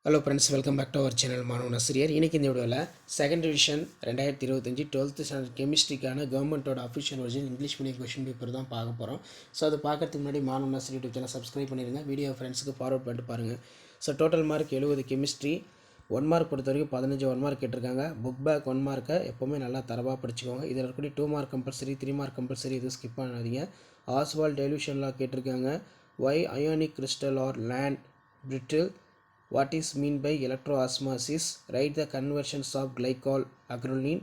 Hello friends, welcome back to our channel மாணவன் ஆசிரியர். இன்றைக்கி இந்த வீடியோவில் செகண்ட் டிவிஷன் 2025 12th ஸ்டாண்டர்ட் கெமிஸ்ட்ரிக்கான கவர்மெண்ட்டோட official version English medium question paper தான் பார்க்க போகிறோம். ஸோ அது பார்க்கறதுக்கு முன்னாடி மாணவன் ஆசிரியர் யூடியூப் சேனல் சப்ஸ்கிரைப் பண்ணிடுங்க. வீடியோ ஃப்ரெண்ட்ஸுக்கு ஃபார்வர்ட் பண்ணிட்டு பாருங்கள். So total mark 70 chemistry. 1 mark பொறுத்த வரைக்கும் 15 1 மார்க் கேட்டிருக்காங்க. புக் பேக் 1 மார்க்கை எப்போவுமே நல்லா தரவாக படிச்சுக்கோங்க. இதில் இருக்கக்கூடிய 2 மார்க் கம்பல்சரி, 3 மார்க் கம்பல்சரி, எதுவும் ஸ்கிப் பண்ணாதீங்க. ஆஸ்வால்ட் டெலியூஷன்லாம் கேட்டிருக்காங்க. Why ionic crystal are land brittle? What is mean by electroosmosis? Write the conversions of glycol acrolein.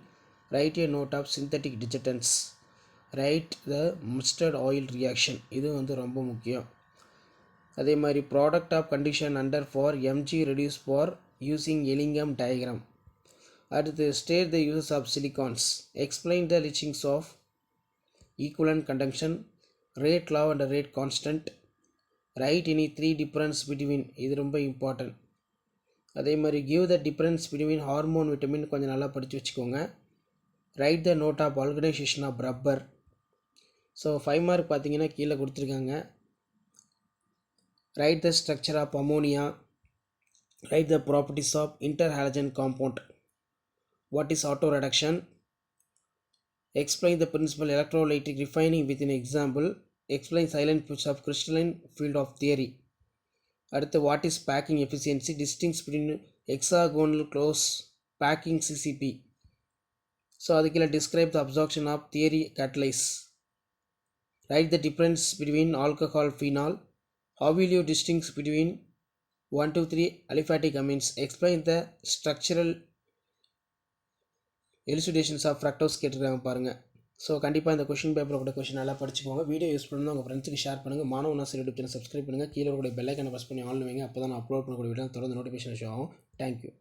Write a note of synthetic detergents. Write the mustard oil reaction. இது வந்து ரொம்ப முக்கியம். அதே மாதிரி product of condition under for mg reduce for using Ellingham diagram. அடுத்து state the uses of silicons. Explain the leachings of equivalent conduction, rate law and rate constant. Write any 3 difference between, இது ரொம்ப important. அதே மாதிரி give the difference between hormone vitamin கொஞ்சம் நல்லா படித்து வச்சுக்கோங்க. Write the note of organisation of rubber. So 5 mark பார்த்தீங்கன்னா கீழே கொடுத்துருக்காங்க. Write the structure of ammonia. Write the properties of interhalogen compound. What is auto reduction? Explain the principle electrolytic refining with in example. Explain silent push of crystalline field of theory. அடுத்து what is packing efficiency? Distinguish between hexagonal close packing CCP. So அதுக்குள்ள describe the absorption of theory catalyze. Write the difference between alcohol phenol. How will you distinguish between 1 2 3 aliphatic amines? Explain the structural elucidations of fructose கேட்டிருக்காங்க பாருங்கள். So கண்டிப்பாக இந்த question பேப்பரோட question நல்லா படிச்சுக்கோங்க. Video use பண்ணி உங்கள் ஃப்ரெண்ட்ஸுக்கு ஷேர் பண்ணுங்கள். மாணவன் ஆசிரியர் யூடியூப் சேனல் சப்ஸ்கிரைப் பண்ணுங்கள். கீழே இருக்கக்கூடிய பெல் ஐக்கானை ப்ரெஸ் பண்ணி ஆன் வைங்க. அப்போ தான் நான் அப்லோட் பண்ணக்கூடிய வீடியோ தொடர்ந்து நோட்டிஃபிகேஷன் ஷோ ஆகும். தேங்க்யூ.